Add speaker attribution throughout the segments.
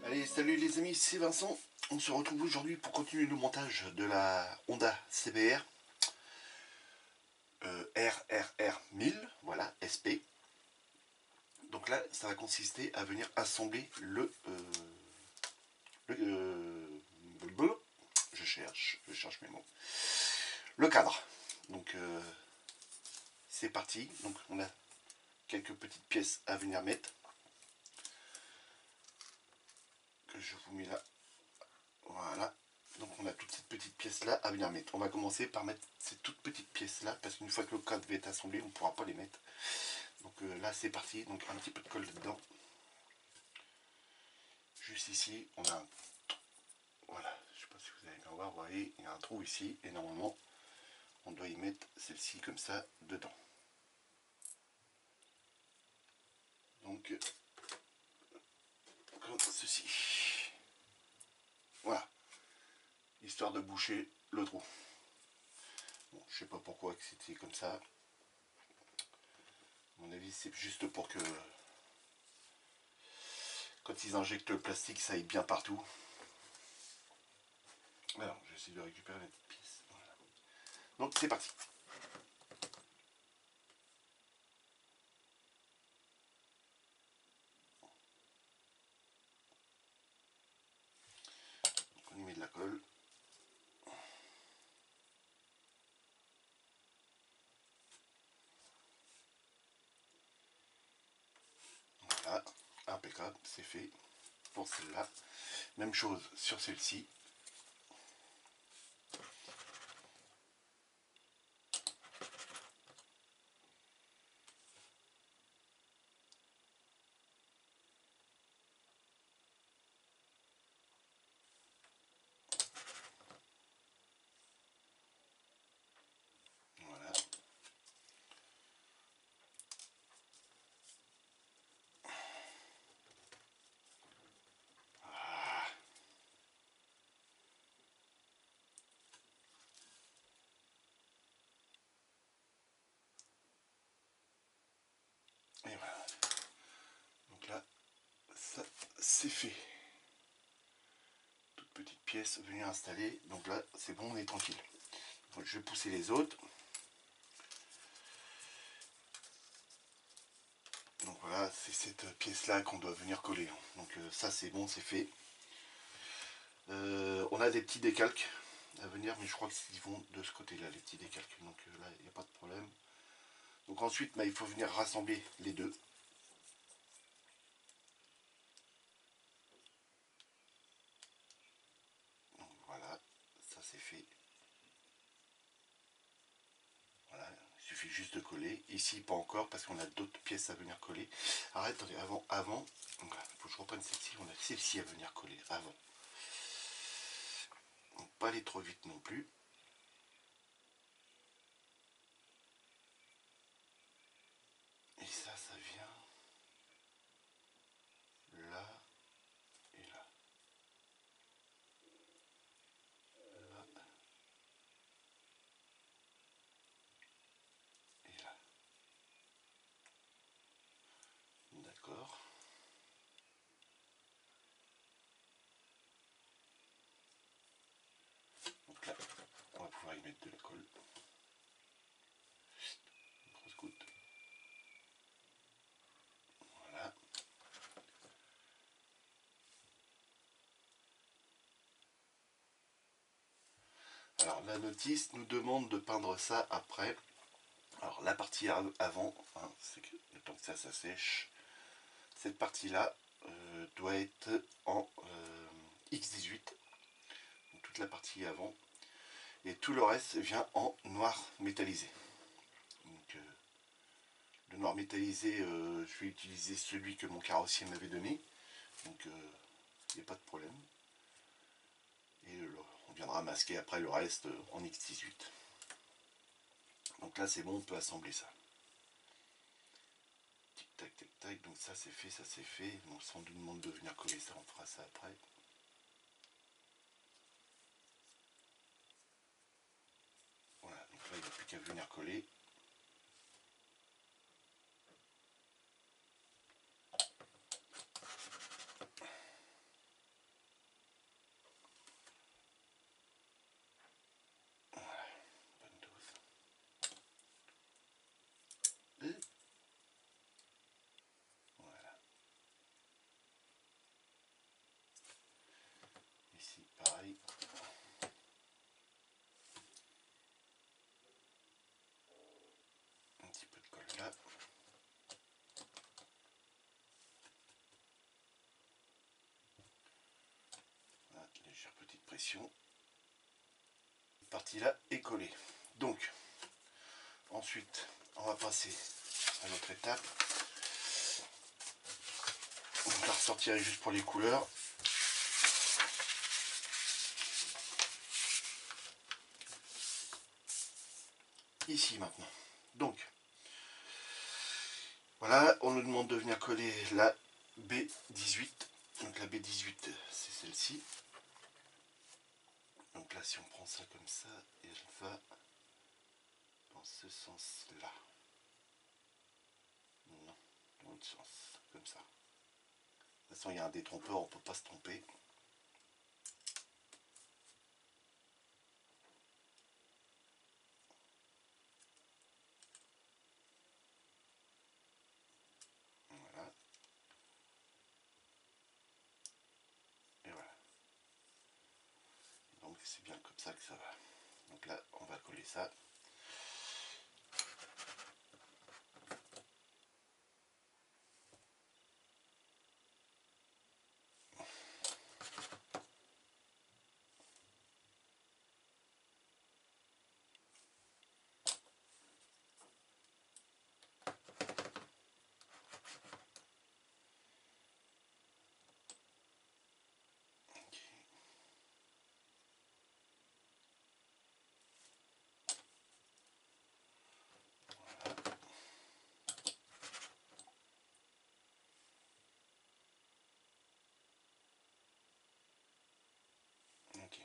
Speaker 1: Allez, salut les amis, c'est Vincent. On se retrouve aujourd'hui pour continuer le montage de la Honda CBR RRR 1000, voilà, SP. Donc là, ça va consister à venir assembler je cherche mes mots. Le cadre. Donc c'est parti. Donc on a quelques petites pièces à venir mettre. Que je vous mets là. Voilà. Donc on a toutes ces petites pièces là à venir mettre. On va commencer par mettre ces toutes petites pièces là, parce qu'une fois que le cadre va être assemblé, on ne pourra pas les mettre. Donc là c'est parti. Donc un petit peu de colle dedans. Juste ici, on a un... Voilà, je ne sais pas si vous allez bien voir, vous voyez, il y a un trou ici, et normalement, on doit y mettre celle-ci comme ça, dedans. Donc, comme ceci. Voilà. Histoire de boucher le trou. Bon, je ne sais pas pourquoi c'était comme ça. À mon avis, c'est juste pour que, quand ils injectent le plastique, ça aille bien partout. Alors, je vais essayer de récupérer la petite pièce. Voilà. Donc, c'est parti. Donc, on y met de la colle. Voilà, impeccable, c'est fait pour celle-là. Même chose sur celle-ci. Voilà. Et voilà. Donc là, ça c'est fait. Toute petite pièce venue installer. Donc là, c'est bon, on est tranquille. Donc, je vais pousser les autres. Donc voilà, c'est cette pièce là qu'on doit venir coller. Donc ça c'est bon, c'est fait. On a des petits décalques à venir, mais je crois qu'ils vont de ce côté là, les petits décalques. Donc là, il n'y a pas de problème. Donc ensuite, il faut venir rassembler les deux. Donc voilà, ça c'est fait. Voilà, il suffit juste de coller. Ici, pas encore, parce qu'on a d'autres pièces à venir coller. Alors attendez, avant, il faut que je reprenne celle-ci. On a celle-ci à venir coller avant. Donc pas aller trop vite non plus. Et ça vient là et là. Là et là. D'accord. Donc là, on va pouvoir y mettre de la colle. Une grosse goutte. Voilà. Alors la notice nous demande de peindre ça après. Alors la partie avant, hein, c'est que le temps que ça sèche, cette partie là doit être en X18, donc toute la partie avant, et tout le reste vient en noir métallisé. Donc le noir métallisé, je vais utiliser celui que mon carrossier m'avait donné, donc il n'y a pas de problème. Et on viendra masquer après le reste en X18. Donc là c'est bon, on peut assembler ça. Tic tac tac tac, donc ça c'est fait, ça c'est fait. Donc si on nous demande de venir coller ça, on fera ça après. Voilà, donc là il n'y a plus qu'à venir coller. Voilà, bonne dose. Et voilà. Ici, pareil. Un petit peu de colle là. Voilà, légère petite pression. Cette partie là est collée. Donc, ensuite, on va passer à l'autre étape. Donc, je la ressortirai juste pour les couleurs. Ici maintenant. Donc, voilà, on nous demande de venir coller la B18. Donc la B18, c'est celle-ci. Donc là, si on prend ça comme ça, et elle va dans ce sens-là. Non, dans l'autre sens, comme ça. De toute façon, il y a un détrompeur, on ne peut pas se tromper. Voilà. Et voilà. Donc c'est bien comme ça que ça va. Donc là, on va coller ça. Ok.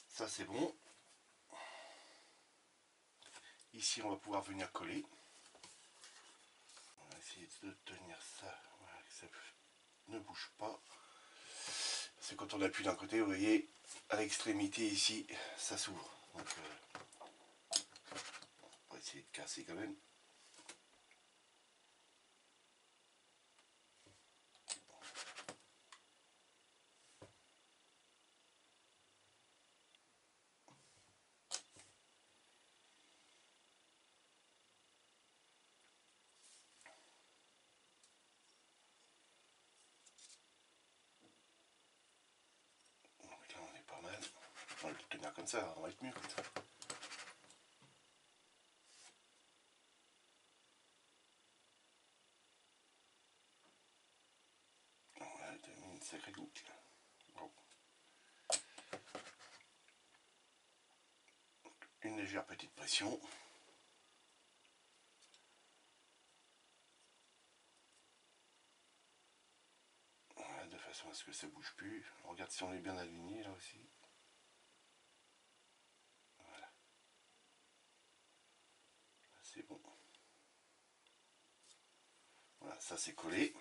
Speaker 1: Ça c'est bon. Ici on va pouvoir venir coller. On va essayer de tenir ça, voilà, que ça ne bouge pas. Parce que quand on appuie d'un côté, vous voyez, à l'extrémité ici, ça s'ouvre. Donc on va essayer de casser quand même. Donc là on est pas mal. On va le tenir comme ça, on va être mieux comme ça. On a mis une sacrée boucle. Bon. Une légère petite pression. Voilà, de façon à ce que ça bouge plus. On regarde si on est bien aligné là aussi. Voilà. C'est bon. Voilà, ça c'est collé.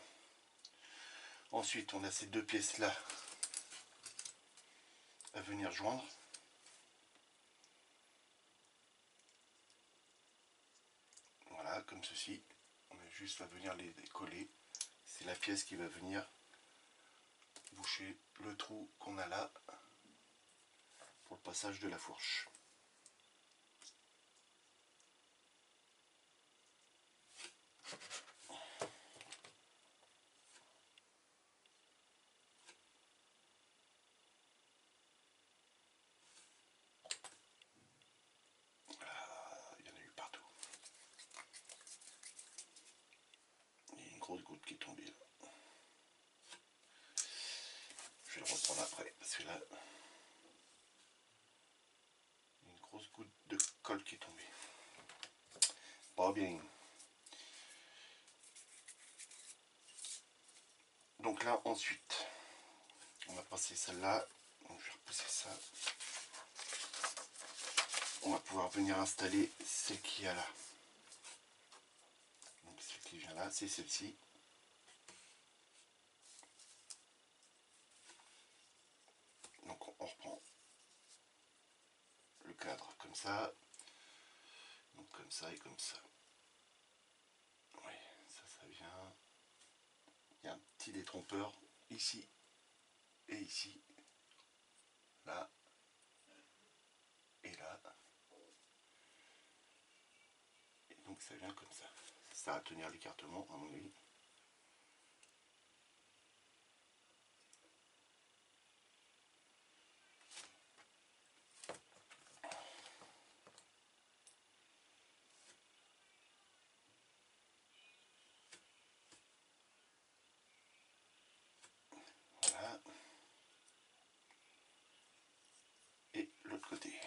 Speaker 1: Ensuite, on a ces deux pièces là à venir joindre. Voilà, comme ceci. On a juste à venir les coller. C'est la pièce qui va venir boucher le trou qu'on a là pour le passage de la fourche. Ah, il y en a eu partout. Il y a une grosse goutte qui est tombée là. Je vais le reprendre après parce que là, il y a une grosse goutte de colle qui est tombée. Pas bien. Donc là, ensuite, on va passer celle-là. Donc je vais repousser ça. on va pouvoir venir installer celle qu'il y a là. Donc celle qui vient là, c'est celle-ci. Donc on reprend le cadre comme ça. Donc comme ça et comme ça. Oui, ça vient. Il y a un petit détrompeur ici et ici. Là. Et là. Et donc ça vient comme ça. Ça va tenir l'écartement à mon avis. Voilà. Et l'autre côté.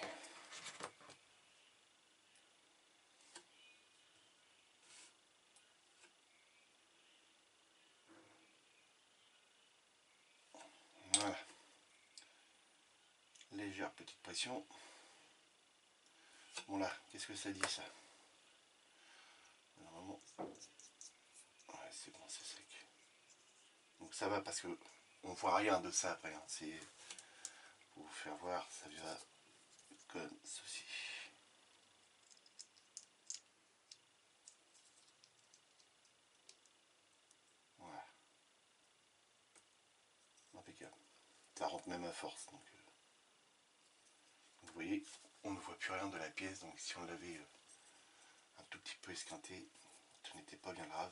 Speaker 1: Voilà. Légère petite pression. Bon là, qu'est-ce que ça dit ça? Normalement, ouais, c'est bon, c'est sec. Donc ça va parce que on voit rien de ça après. Hein. C'est pour vous faire voir, ça vient comme ceci. Voilà. Impeccable. Ça rentre même à force. Donc, vous voyez, on ne voit plus rien de la pièce. Donc si on l'avait un tout petit peu esquinté, ce n'était pas bien grave.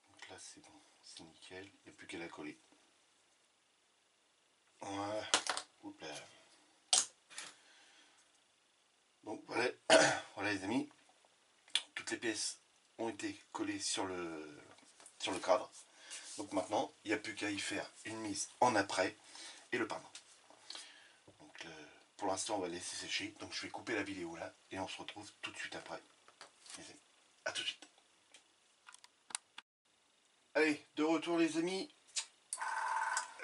Speaker 1: Donc là c'est bon, c'est nickel. Il n'y a plus qu'à la coller. Voilà. Oups là. Donc voilà, voilà les amis, toutes les pièces ont été collées sur le cadre. Donc maintenant, il n'y a plus qu'à y faire une mise en après et le peindre. Donc pour l'instant, on va laisser sécher. Donc je vais couper la vidéo là et on se retrouve tout de suite après. Les amis, à tout de suite. Allez, de retour les amis.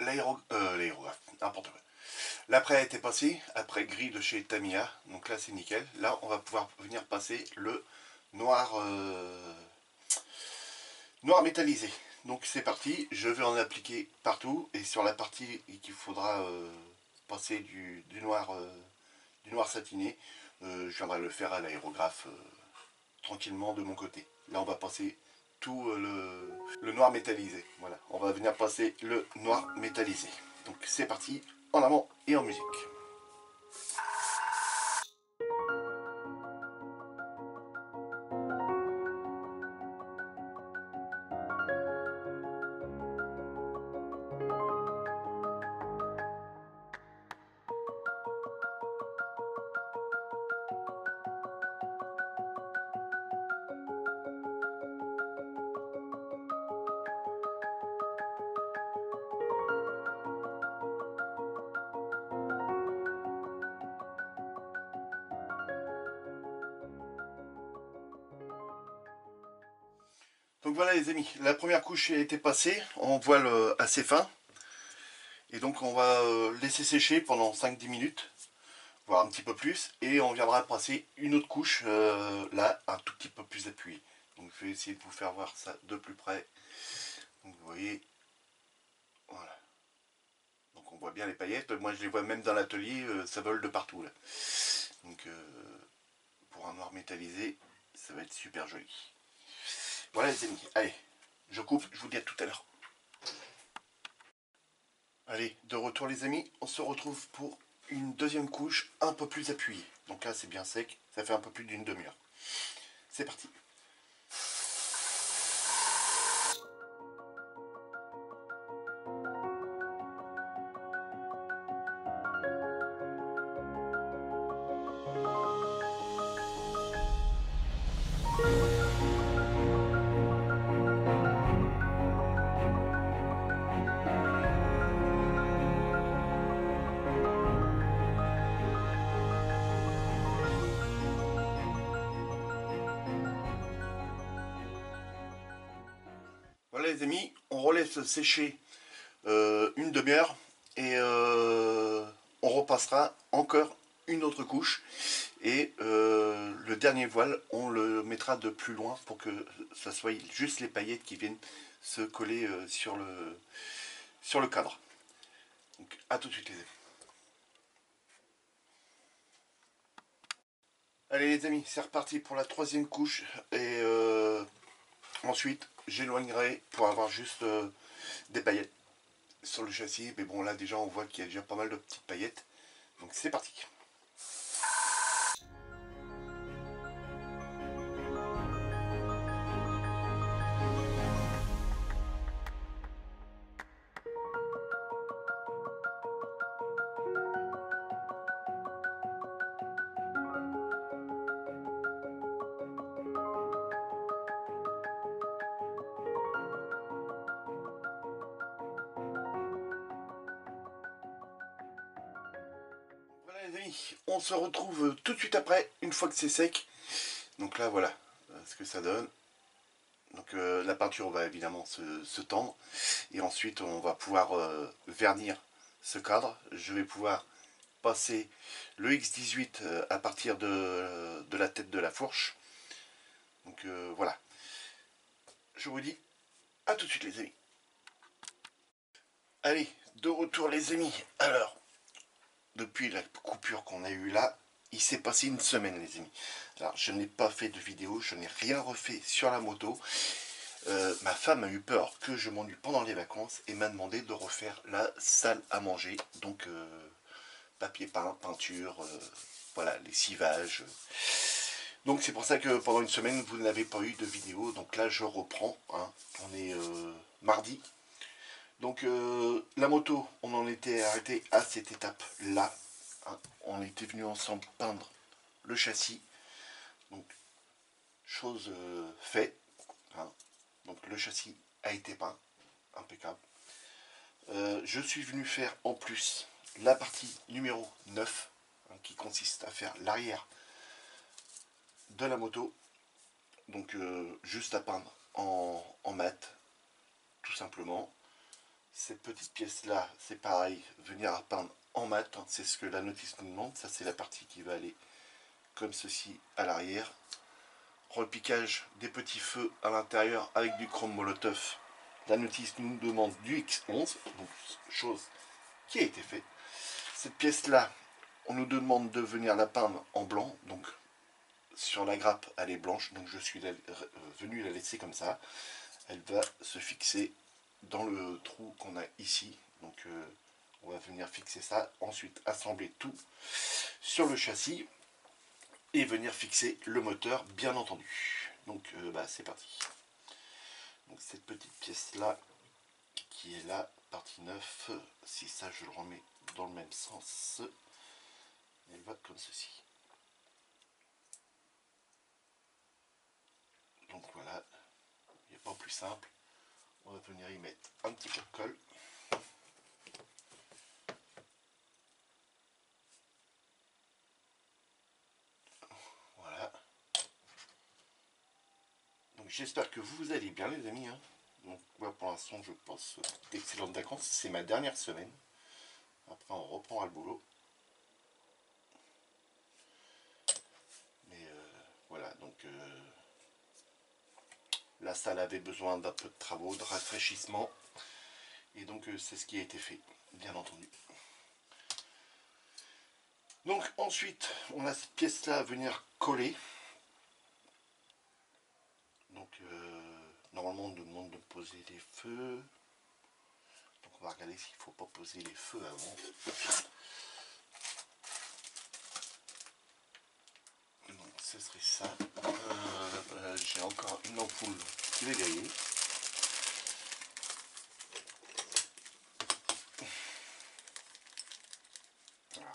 Speaker 1: L'aérographe, n'importe quoi. L'après a été passé, après gris de chez Tamiya. Donc là c'est nickel. Là on va pouvoir venir passer le noir, noir métallisé. Donc c'est parti, je vais en appliquer partout et sur la partie qu'il faudra passer du noir satiné, je viendrai le faire à l'aérographe tranquillement de mon côté. Là on va passer tout le noir métallisé. Voilà, on va venir passer le noir métallisé. Donc c'est parti, en avant et en musique. Donc voilà les amis, la première couche a été passée en voile assez fin. Et donc on va laisser sécher pendant 5-10 minutes, voire un petit peu plus. Et on viendra passer une autre couche là, un tout petit peu plus appuyée. Donc je vais essayer de vous faire voir ça de plus près. Donc vous voyez, voilà. Donc on voit bien les paillettes, moi je les vois même dans l'atelier, ça vole de partout là. Donc pour un noir métallisé, ça va être super joli. Voilà les amis, allez, je coupe, je vous dis à tout à l'heure. Allez, de retour les amis, on se retrouve pour une deuxième couche un peu plus appuyée. Donc là c'est bien sec, ça fait un peu plus d'une demi-heure. C'est parti. Voilà les amis, on relaisse sécher une demi-heure et on repassera encore une autre couche et le dernier voile on le mettra de plus loin pour que ça soit juste les paillettes qui viennent se coller sur le cadre. Donc à tout de suite les amis. Allez les amis, c'est reparti pour la troisième couche et ensuite j'éloignerai pour avoir juste des paillettes sur le châssis. Mais bon là déjà on voit qu'il y a déjà pas mal de petites paillettes. Donc c'est parti. Voilà les amis, on se retrouve tout de suite après, une fois que c'est sec. Donc là voilà ce que ça donne. Donc la peinture va évidemment se tendre. Et ensuite on va pouvoir vernir ce cadre. Je vais pouvoir passer le X18 à partir de la tête de la fourche. Donc voilà. Je vous dis à tout de suite les amis. Allez, de retour les amis. Alors, depuis la coupure qu'on a eue là, il s'est passé une semaine les amis. Alors je n'ai pas fait de vidéo, je n'ai rien refait sur la moto. Ma femme a eu peur que je m'ennuie pendant les vacances et m'a demandé de refaire la salle à manger. Donc papier peint, peinture, voilà, lessivage. Donc c'est pour ça que pendant une semaine vous n'avez pas eu de vidéo. Donc là je reprends, hein. On est mardi. Donc la moto, on en était arrêté à cette étape là, hein. On était venu ensemble peindre le châssis. Donc chose faite, hein. Donc le châssis a été peint, impeccable. Je suis venu faire en plus la partie numéro 9, hein, qui consiste à faire l'arrière de la moto. Donc juste à peindre en mat, tout simplement. Cette petite pièce là, c'est pareil, venir à peindre en mat, hein, c'est ce que la notice nous demande. Ça c'est la partie qui va aller comme ceci à l'arrière. Repiquage des petits feux à l'intérieur avec du chrome molotov. La notice nous demande du X11, donc chose qui a été faite. Cette pièce là, on nous demande de venir la peindre en blanc, donc sur la grappe elle est blanche, donc je suis venu la laisser comme ça. Elle va se fixer dans le trou qu'on a ici, donc on va venir fixer ça, ensuite assembler tout sur le châssis et venir fixer le moteur bien entendu. Donc c'est parti. Donc cette petite pièce là qui est là, partie 9, si ça je le remets dans le même sens, elle va comme ceci. Donc voilà, il n'y a pas plus simple. On va venir y mettre un petit peu de colle. Voilà. Donc j'espère que vous allez bien les amis, hein. Donc moi pour l'instant je passe d'excellentes vacances. C'est ma dernière semaine. Après on reprendra le boulot. Mais voilà, donc la salle avait besoin d'un peu de travaux, de rafraîchissement. Et donc c'est ce qui a été fait, bien entendu. Donc ensuite, on a cette pièce-là à venir coller. Donc normalement on nous demande de poser les feux. Donc on va regarder s'il ne faut pas poser les feux avant. Donc ce serait ça. J'ai encore une ampoule qui va griller. Voilà.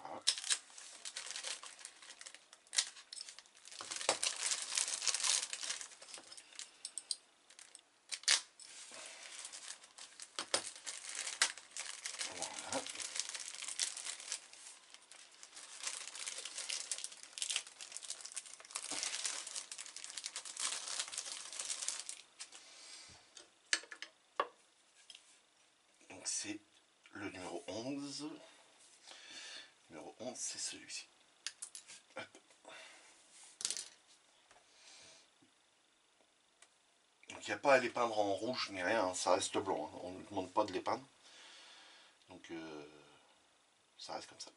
Speaker 1: Voilà. Donc c'est le numéro 11. Le numéro 11 c'est celui-ci. Donc il n'y a pas à les peindre en rouge ni rien, hein, ça reste blanc, hein. On ne demande pas de les peindre. Donc ça reste comme ça.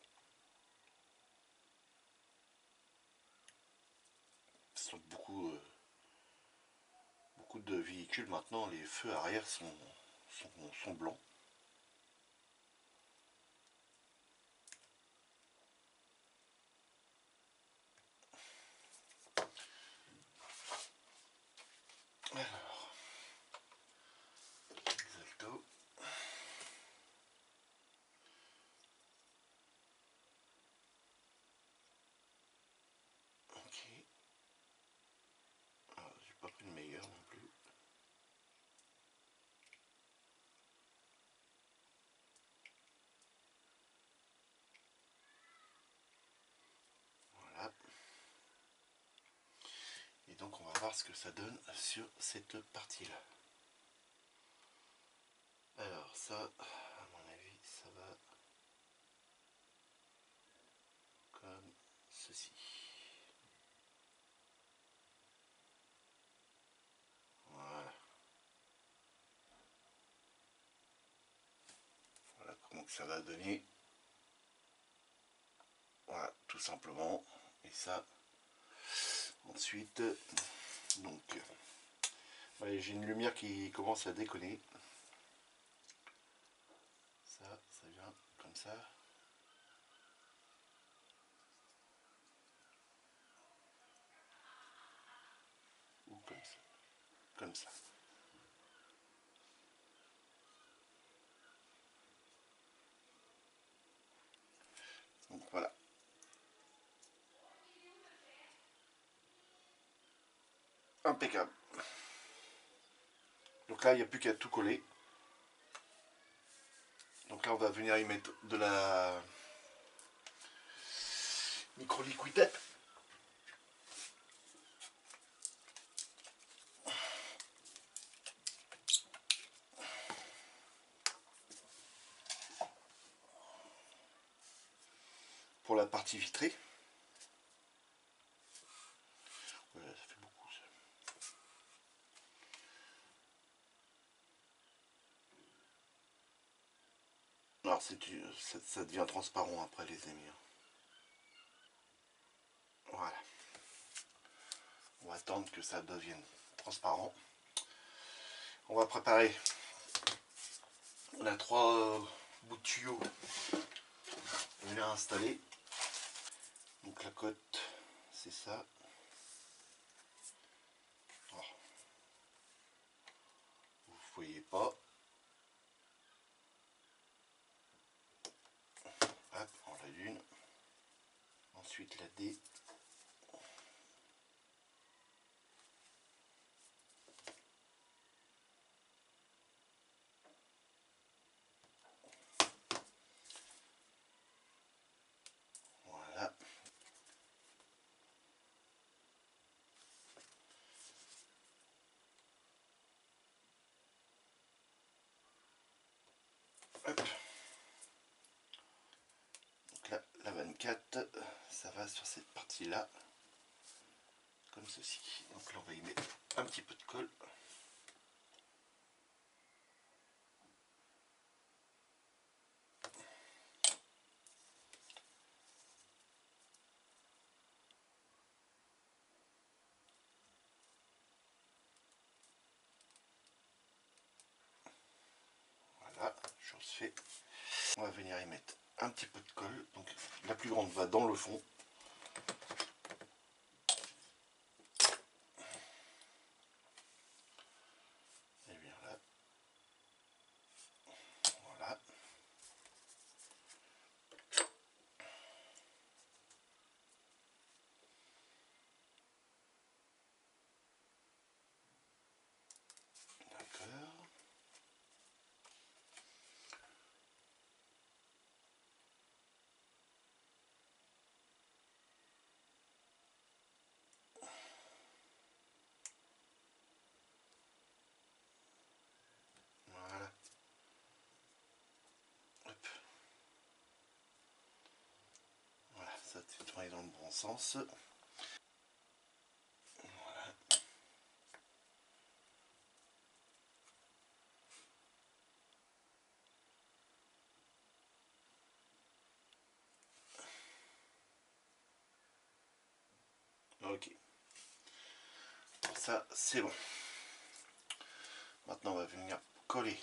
Speaker 1: Sur beaucoup de véhicules maintenant, les feux arrière sont blancs. Alors, exacto. Ok. Alors, j'ai pas pris le meilleur non plus. Voilà. Et donc on va voir ce que ça donne sur cette partie-là. Alors ça, à mon avis, ça va comme ceci. Voilà. Voilà comment ça va donner. Voilà, tout simplement. Et ça, ensuite, donc, ouais, j'ai une lumière qui commence à déconner. Ça vient comme ça. Ou comme ça. Comme ça. Donc voilà. Impeccable. Donc là, il n'y a plus qu'à tout coller. Donc là, on va venir y mettre de la micro-liquidette. Pour la partie vitrée. Ouais, ça fait beaucoup ça. Alors ça devient transparent après les amis. Voilà. On va attendre que ça devienne transparent. On va préparer. On a 3 bouts de tuyaux à venir installer. Donc la cote, c'est ça. Alors, vous ne voyez pas. Hop, on l'allume. Ensuite la D. Voilà. Hop. Donc là, la 24, ça va sur cette partie-là. Comme ceci. Donc là, on va y mettre un petit peu de colle. Voilà, chose faite. On va venir y mettre un petit peu de colle. Donc la plus grande va dans le fond. Et bien là. Voilà. D'accord. aille dans le bon sens. Voilà. Ok. Pour ça, c'est bon. Maintenant, on va venir coller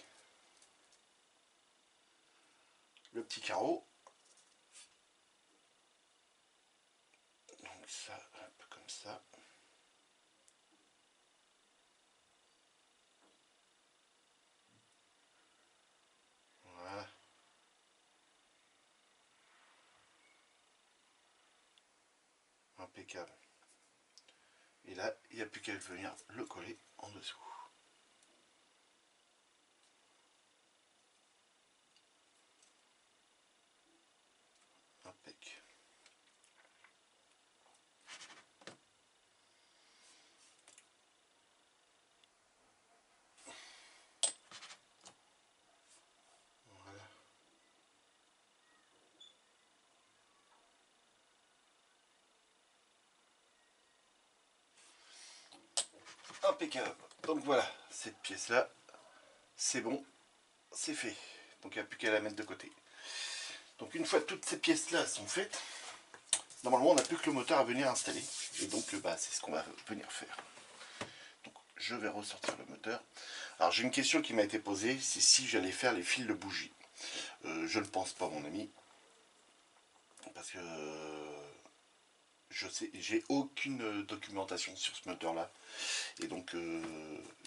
Speaker 1: le petit carreau. Donc ça, un peu comme ça. Voilà. Impeccable. Et là, il n'y a plus qu'à venir le coller en dessous. Impec. Voilà. Impeccable. Donc voilà, cette pièce-là, c'est bon, c'est fait. Donc il n'y a plus qu'à la mettre de côté. Donc une fois toutes ces pièces-là sont faites, normalement on n'a plus que le moteur à venir installer. Et donc c'est ce qu'on va venir faire. Donc je vais ressortir le moteur. Alors j'ai une question qui m'a été posée, c'est si j'allais faire les fils de bougie. Je ne pense pas, mon ami. Parce que je sais, j'ai aucune documentation sur ce moteur-là. Et donc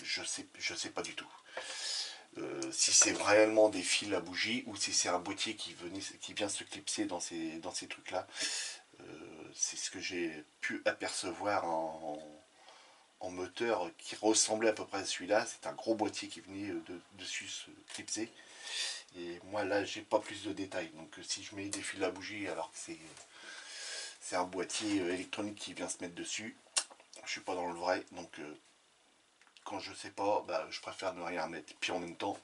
Speaker 1: je sais pas du tout. Si c'est réellement des fils à bougie ou si c'est un boîtier qui vient se clipser dans ces trucs là. C'est ce que j'ai pu apercevoir en moteur qui ressemblait à peu près à celui-là. C'est un gros boîtier qui venait dessus se clipser. Et moi là j'ai pas plus de détails. Donc si je mets des fils à bougie alors que c'est un boîtier électronique qui vient se mettre dessus, je suis pas dans le vrai. Donc quand je sais pas, je préfère ne rien mettre. Puis en même temps,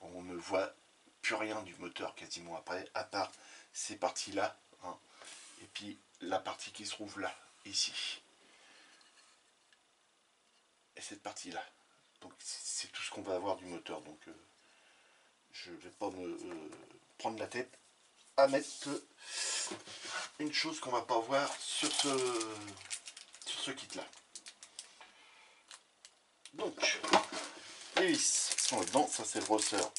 Speaker 1: on ne voit plus rien du moteur quasiment après, à part ces parties-là, hein, et puis la partie qui se trouve là, ici. Et cette partie-là. Donc c'est tout ce qu'on va avoir du moteur. Donc je ne vais pas me prendre la tête à mettre une chose qu'on va pas voir sur ce kit-là. Donc, les vis sont là-dedans. Ça, c'est le ressort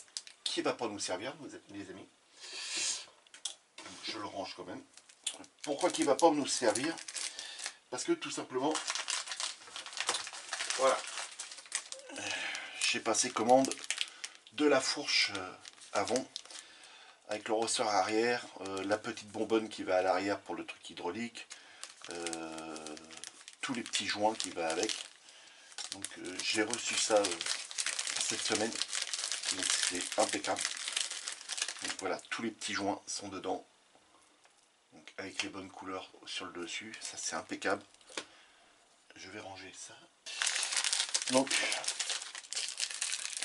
Speaker 1: qui va pas nous servir, les amis. Je le range quand même. Pourquoi qu'il va pas nous servir? Parce que tout simplement, voilà, j'ai passé commande de la fourche avant avec le ressort arrière, la petite bonbonne qui va à l'arrière pour le truc hydraulique, tous les petits joints qui va avec. Donc j'ai reçu ça cette semaine, donc c'est impeccable. Donc voilà, tous les petits joints sont dedans, donc avec les bonnes couleurs sur le dessus, ça c'est impeccable. Je vais ranger ça. Donc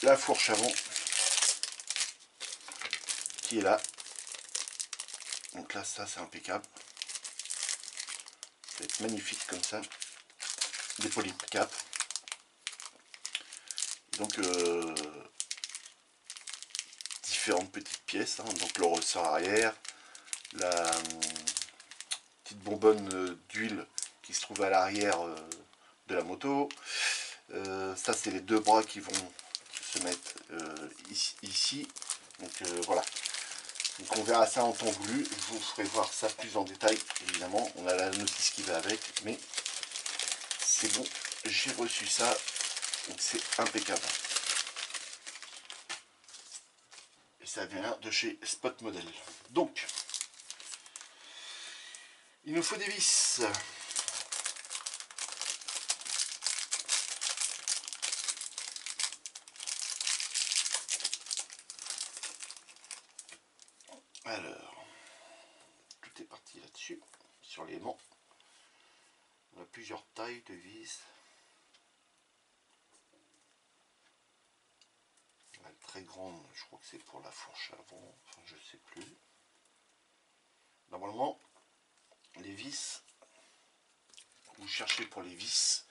Speaker 1: la fourche avant qui est là. Donc là ça c'est impeccable. Ça va être magnifique comme ça. Des polycap. Donc différentes petites pièces, hein. Donc le ressort arrière, la petite bonbonne d'huile qui se trouve à l'arrière de la moto. Ça c'est les deux bras qui vont se mettre ici. Donc voilà. Donc on verra ça en temps voulu. Je vous ferai voir ça plus en détail. Évidemment, on a la notice qui va avec, mais c'est bon. J'ai reçu ça, donc c'est impeccable. Et ça vient de chez Spot Model. Donc, il nous faut des vis. Alors, tout est parti là-dessus, sur l'aimant. On a plusieurs tailles de vis. La très grande, je crois que c'est pour la fourche avant, enfin je sais plus. Normalement, les vis, vous cherchez pour les vis.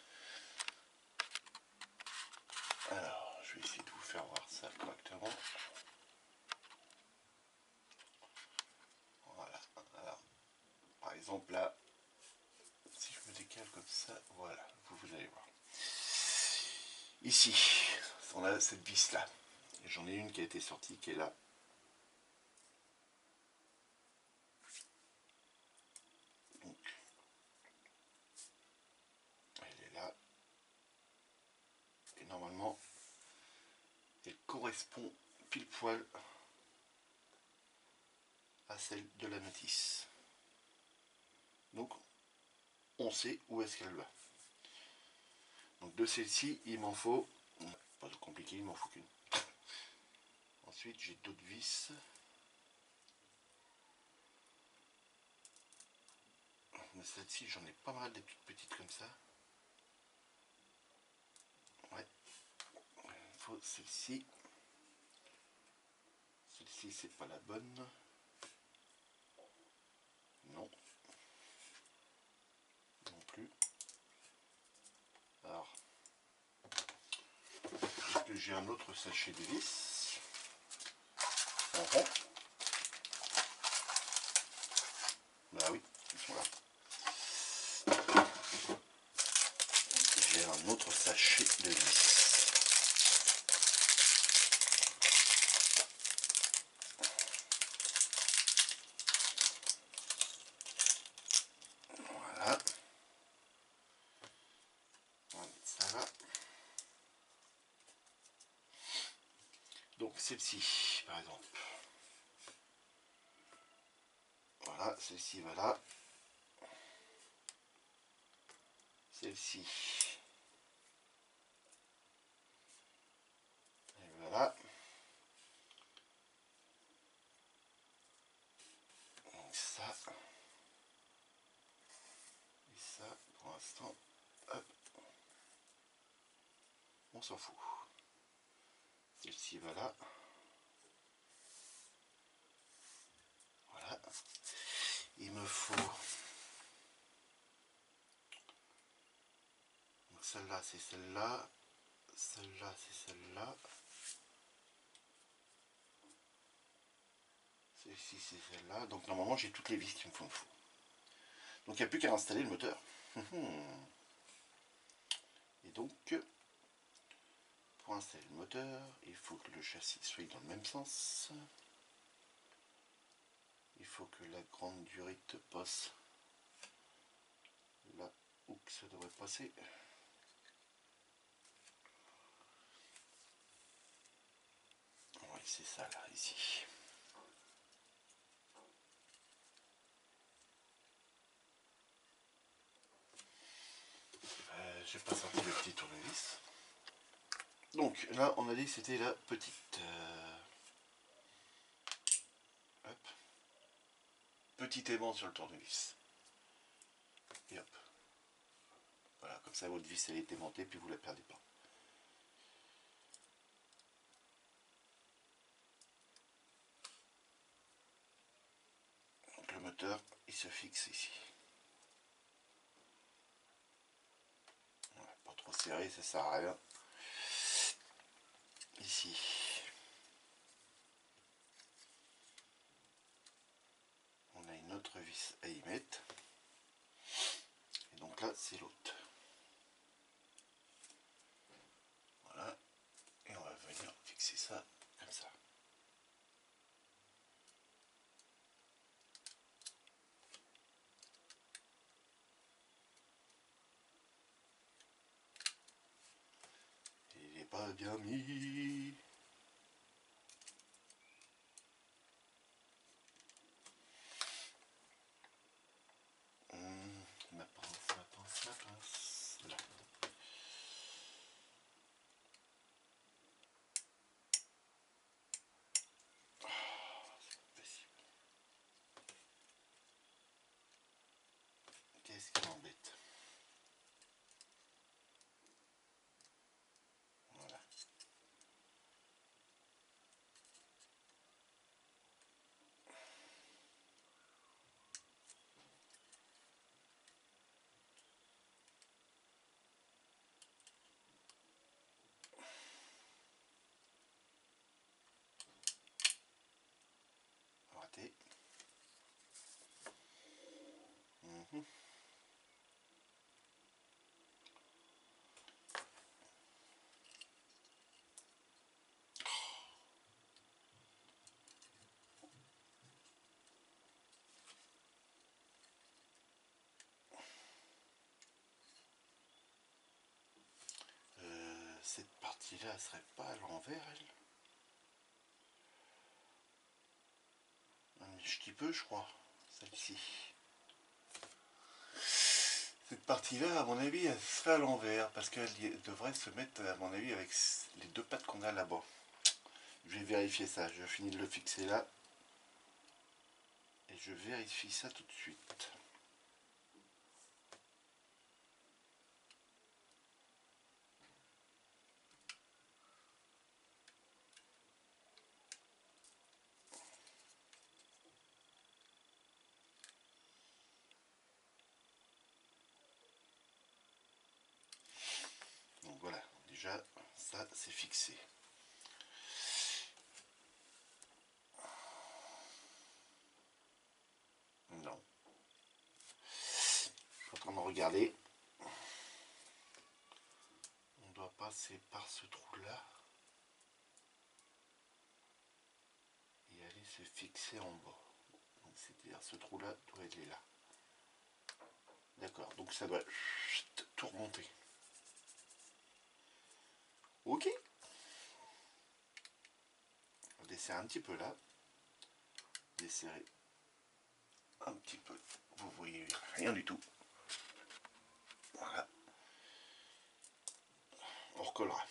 Speaker 1: Alors, je vais essayer de vous faire voir ça correctement. Voilà. Alors, par exemple là, si je me décale comme ça, voilà, vous allez voir. Ici, on a cette vis là. J'en ai une qui a été sortie, qui est là. Donc, elle est là. Et normalement, elle correspond pile poil à celle de la notice. Donc, on sait où est-ce qu'elle va. Donc de celle-ci, il m'en faut, pas trop compliqué, il m'en faut qu'une. Ensuite, j'ai d'autres vis. Mais celle-ci, j'en ai pas mal des toutes petites comme ça. Ouais. Il me faut celle-ci. Celle-ci, c'est pas la bonne. Non. Non plus. Alors, j'ai un autre sachet de vis. En rond. Bah oui, ils sont là. J'ai un autre sachet de vis. Voilà. On va mettre ça là. Donc celle-ci, par exemple. Voilà, celle-ci va là. Celle-ci. Et voilà. Donc ça. Et ça, pour l'instant, hop. On s'en fout. Celle-ci va là. Voilà. Il me faut... Donc celle-là, c'est celle-là. Celle-là, c'est celle-là. Celle-ci, c'est celle-là. Donc normalement, j'ai toutes les vis qu'il me faut. Donc il n'y a plus qu'à installer le moteur. Et donc, pour installer le moteur, il faut que le châssis soit dans le même sens. Il faut que la grande durite passe là où ça devrait passer. Oui, c'est ça là, ici. J'ai pas sorti le petit tournevis. Donc là, on a dit que c'était la petite. Hop. Petit aimant sur le tournevis. Et hop. Voilà, comme ça votre vis elle est aimantée puis vous la perdez pas. Donc le moteur, il se fixe ici. Voilà, pas trop serré, ça sert à rien. Ici. On a une autre vis à y mettre. Et donc là, c'est l'autre. Voilà. Et on va venir fixer ça comme ça. Il n'est pas bien mis. Ma pince. Là. Qu'est-ce qui m'embête? Voilà. raté. Mmh. Cette partie-là, elle serait pas à l'envers, elle? Un petit peu, je crois, celle-ci. Cette partie-là, à mon avis, elle serait à l'envers, parce qu'elle devrait se mettre, à mon avis, avec les deux pattes qu'on a là-bas. Je vais vérifier ça, je finis de le fixer là. Et je vérifie ça tout de suite. Donc voilà, déjà, ça c'est fixé. Non. Je suis en train de regarder. On doit passer par ce trou-là. Et aller se fixer en bas. Donc c'est-à-dire ce trou-là doit aller là. D'accord, donc ça doit tout remonter. Ok. On desserre un petit peu là. Desserrer un petit peu. Vous voyez rien du tout. Voilà. On recollera.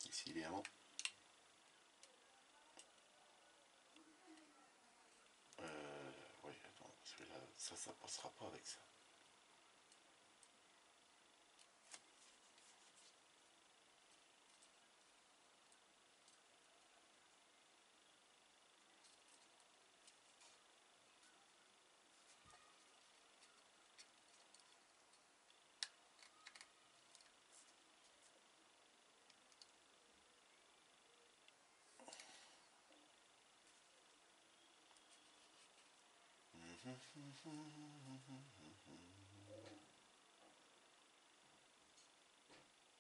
Speaker 1: Ici évidemment. Oui, attends, parce que là, ça passera pas avec ça.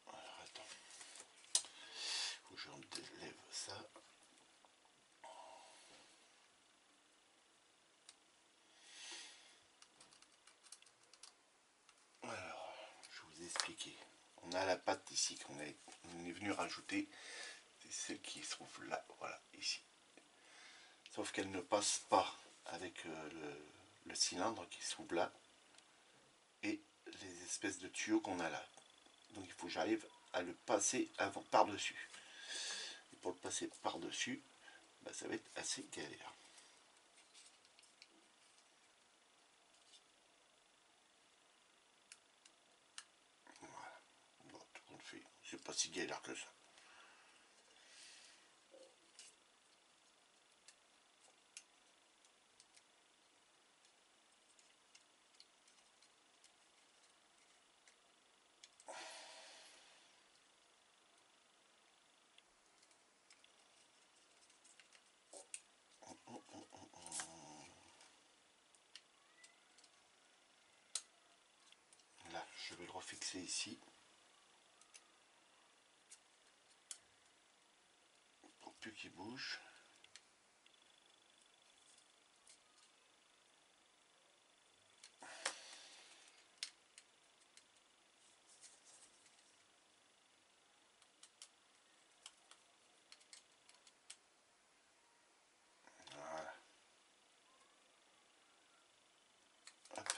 Speaker 1: Alors attends, faut que je lève ça. Alors, je vous ai expliqué. On a la pâte ici qu'on est venu rajouter. C'est celle qui se trouve là, voilà, ici. Sauf qu'elle ne passe pas avec le cylindre qui se trouve là et les espèces de tuyaux qu'on a là. Donc il faut que j'arrive à le passer avant par-dessus. Et pour le passer par-dessus, bah, ça va être assez galère. Voilà. Bon, tout le monde fait. C'est pas si galère que ça. Là, je vais le refixer ici. Pour plus qu'il bouge. Voilà. Hop.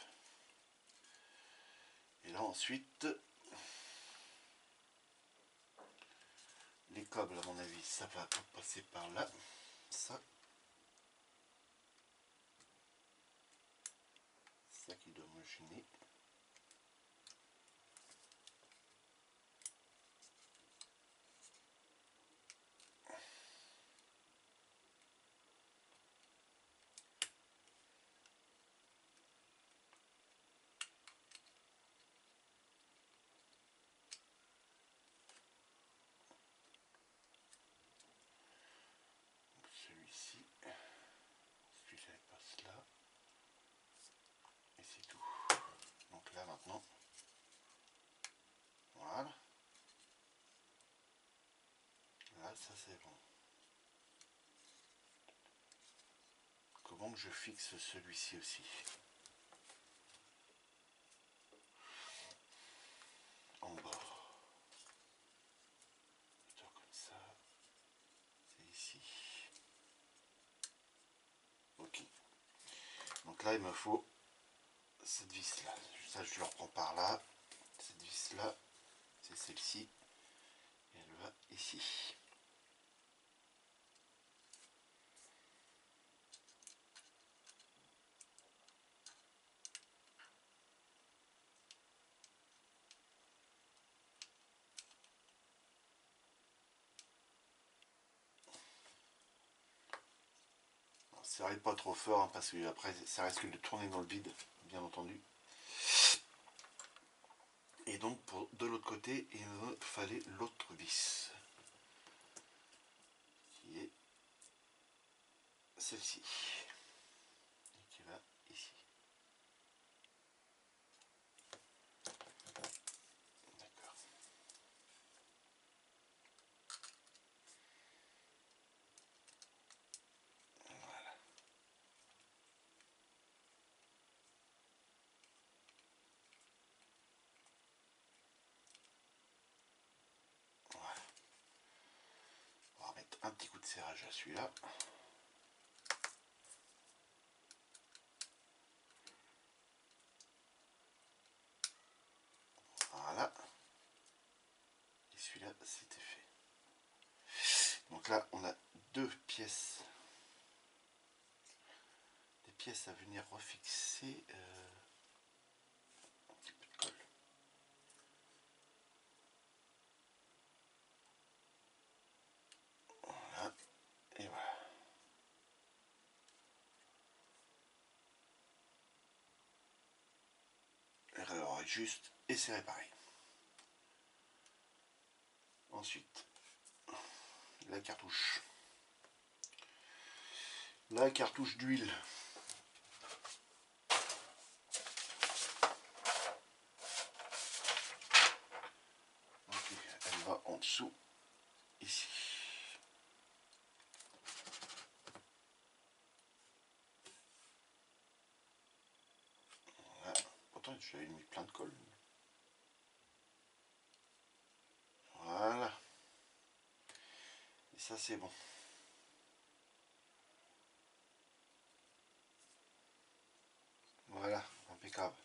Speaker 1: Et là ensuite, les câbles à mon avis, ça va passer par là. Ça qui doit me gêner. Celui-ci, celui-là ça c'est bon. Comment que je fixe celui-ci aussi? En bas. Plutôt comme ça. C'est ici. Ok. Donc là, il me faut cette vis là. Ça, je le reprends par là. Cette vis là, c'est celle-ci. Et elle va ici. Serrez pas trop fort hein, parce que après ça risque de tourner dans le vide, bien entendu. Et donc pour de l'autre côté, il me fallait l'autre vis qui est celle-ci et qui va ici. D'accord. Voilà. Voilà. On va remettre un petit coup de serrage à celui-là. Voilà. Et celui-là, c'était fait. Donc là, on a deux pièces. Des pièces à venir refixer. Un petit peu de colle. Voilà. Et voilà. L'erreur est juste et c'est réparé. Ensuite, la cartouche. La cartouche d'huile. Okay, elle va en dessous, ici. Voilà. Pourtant, j'avais mis plein de colle. Voilà. Et ça, c'est bon. Voilà, impeccable.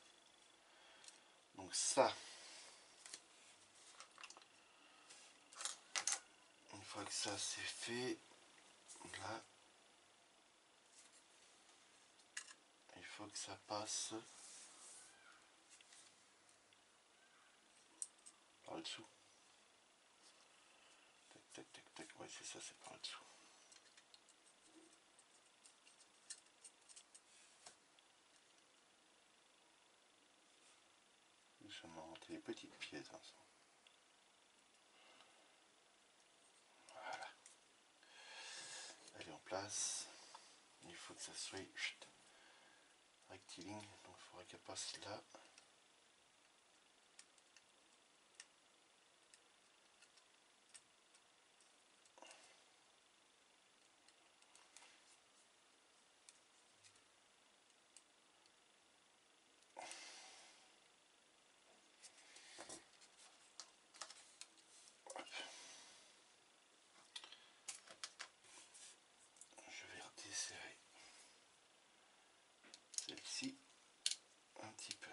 Speaker 1: Donc ça, une fois que ça c'est fait, là, il faut que ça passe par le dessous. Tac, tac, tac, tac. Ouais, c'est ça, c'est par le dessous. Je vais monter les petites pièces. Hein, voilà. Elle est en place. Il faut que ça soit rectiligne. Donc il faudrait qu'elle passe là. Je vais redesserrer celle-ci un petit peu.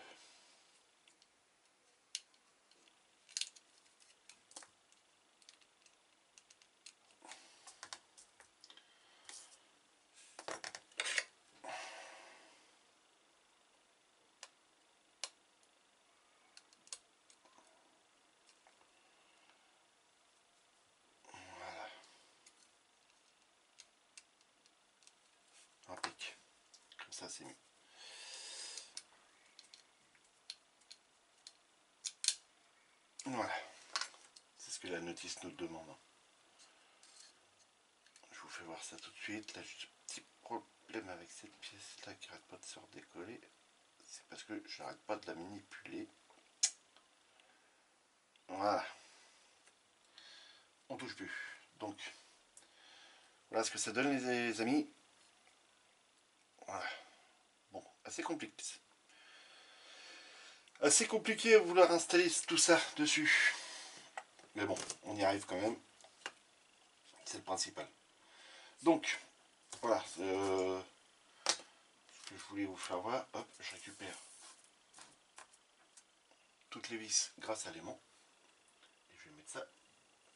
Speaker 1: Voilà. Impeccable. Comme ça, c'est mieux. Voilà. C'est ce que la notice nous demande. Je vous fais voir ça tout de suite. Là, j'ai un petit problème avec cette pièce là qui arrête pas de se redécoller. C'est parce que je n'arrête pas de la manipuler. Voilà. On touche plus. Donc, voilà ce que ça donne les amis. Voilà. Bon, assez compliqué. Assez compliqué à vouloir installer tout ça dessus. Mais bon, on y arrive quand même. C'est le principal. Donc, voilà. Ce que je voulais vous faire voir. Hop, je récupère toutes les vis grâce à l'aimant. Et je vais mettre ça.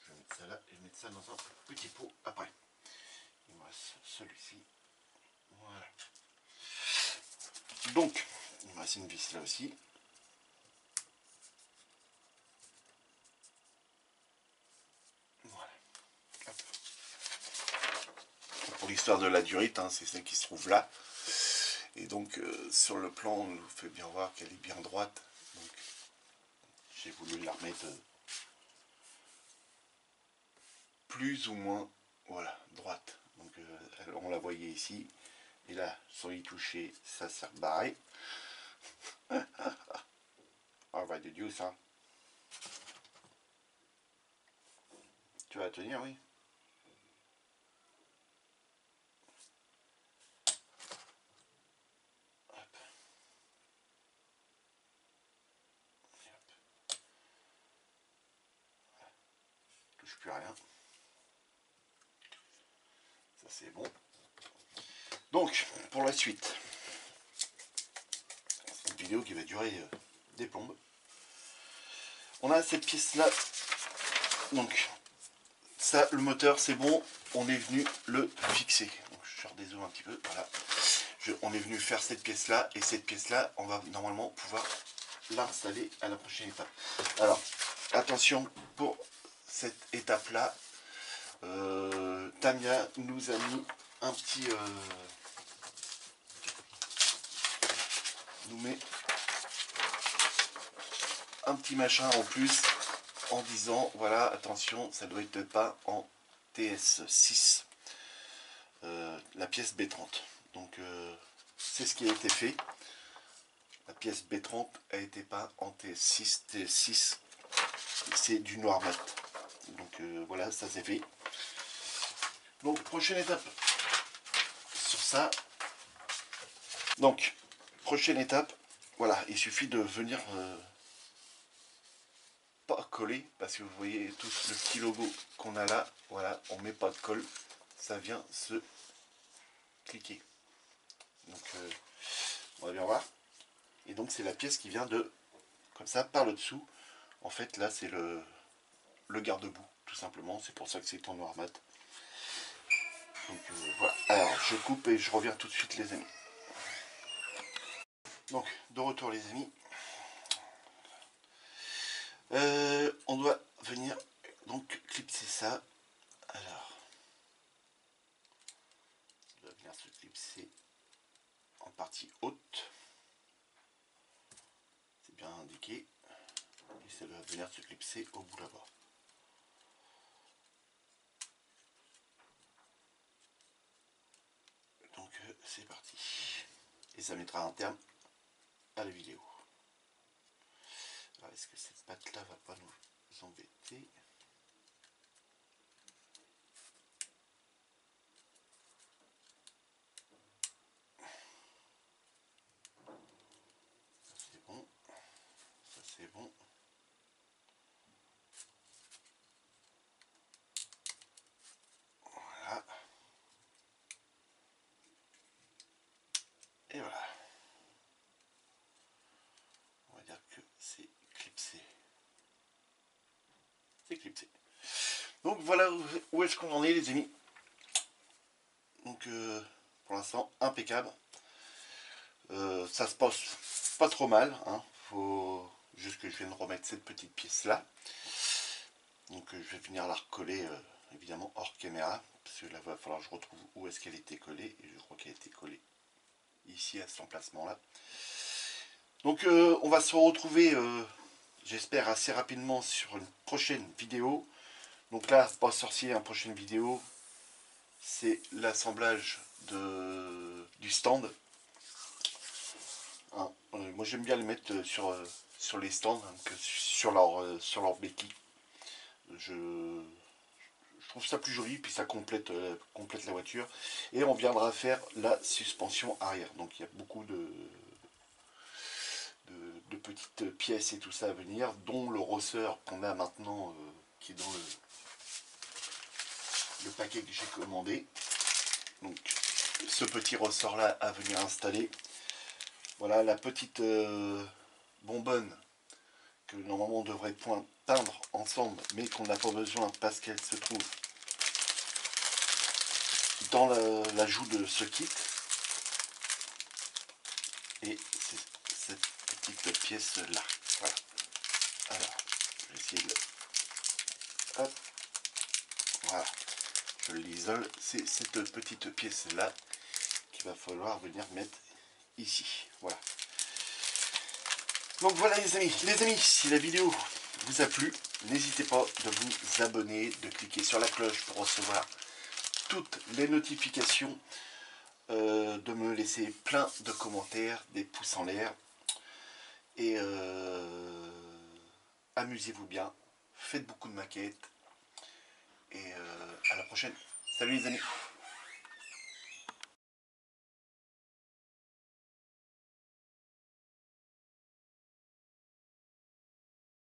Speaker 1: Je vais mettre ça là et je vais mettre ça dans un petit pot après. Il me reste celui-ci. Voilà. Donc, il me reste une vis là aussi. Voilà. Hop. Pour l'histoire de la durite, hein, c'est celle qui se trouve là. Et donc, sur le plan, on nous fait bien voir qu'elle est bien droite. Donc, j'ai voulu la remettre plus ou moins, voilà, droite. Donc, on la voyait ici. Et là, sans y toucher, ça s'est rebarré. On va de Dieu, ça. Tu vas tenir, oui. Hop. Et hop. Voilà. Touche plus à rien. Ça c'est bon. Donc, pour la suite, c'est une vidéo qui va durer des plombes. On a cette pièce là. Donc, ça, le moteur, c'est bon. On est venu le fixer. Donc, je redézoome un petit peu. Voilà. On est venu faire cette pièce là. Et cette pièce là, on va normalement pouvoir l'installer à la prochaine étape. Alors, attention pour cette étape là. Tamia nous a mis un petit... nous met un petit machin en plus en disant voilà attention ça doit être pas en TS6 la pièce B30 donc c'est ce qui a été fait, la pièce B30 a été pas en TS6 c'est du noir mat donc voilà ça c'est fait. Donc prochaine étape sur ça, donc prochaine étape voilà, il suffit de venir pas coller parce que vous voyez tout le petit logo qu'on a là, voilà, on met pas de colle, ça vient se cliquer. Donc on va bien voir. Et donc c'est la pièce qui vient de comme ça par le dessous. En fait là c'est le garde-boue tout simplement, c'est pour ça que c'est en noir mat. Donc voilà. Alors je coupe et je reviens tout de suite les amis. Donc de retour les amis. On doit venir donc clipser ça. Alors on doit venir se clipser en partie haute, c'est bien indiqué, et ça va venir se clipser au bout là-bas. Donc c'est parti, et ça mettra un terme à la vidéo. Alors est-ce que cette patte là va pas nous embêter? C'est bon, ça c'est bon. Voilà. Et voilà. On va dire que c'est clipsé. C'est clipsé. Donc voilà où est-ce qu'on en est les amis. Donc pour l'instant impeccable. Ça se passe pas trop mal. Hein. Faut juste que je vienne remettre cette petite pièce là. Donc je vais venir la recoller évidemment hors caméra. Parce que là il va falloir que je retrouve où est-ce qu'elle était collée. Et je crois qu'elle a été collée ici à cet emplacement là. Donc on va se retrouver j'espère assez rapidement sur une prochaine vidéo. Donc là pas sorcier, une prochaine vidéo c'est l'assemblage du stand. Hein, moi j'aime bien les mettre sur les stands, hein, sur leur béquille. Je je trouve ça plus joli, puis ça complète, complète la voiture. Et on viendra faire la suspension arrière. Donc il y a beaucoup de petites pièces et tout ça à venir, dont le rosseur qu'on a maintenant, qui est dans le paquet que j'ai commandé. Donc ce petit ressort là à venir installer. Voilà la petite bonbonne que normalement on devrait peindre ensemble, mais qu'on n'a pas besoin parce qu'elle se trouve dans l'ajout de ce kit. Et c'est cette petite pièce là. Voilà. Alors, je vais essayer de... Hop. Voilà. Je l'isole. C'est cette petite pièce là qu'il va falloir venir mettre ici. Voilà. Donc voilà les amis, si la vidéo vous a plu, n'hésitez pas de vous abonner, de cliquer sur la cloche pour recevoir toutes les notifications, de me laisser plein de commentaires, des pouces en l'air, et amusez-vous bien, faites beaucoup de maquettes, et à la prochaine. Salut les amis.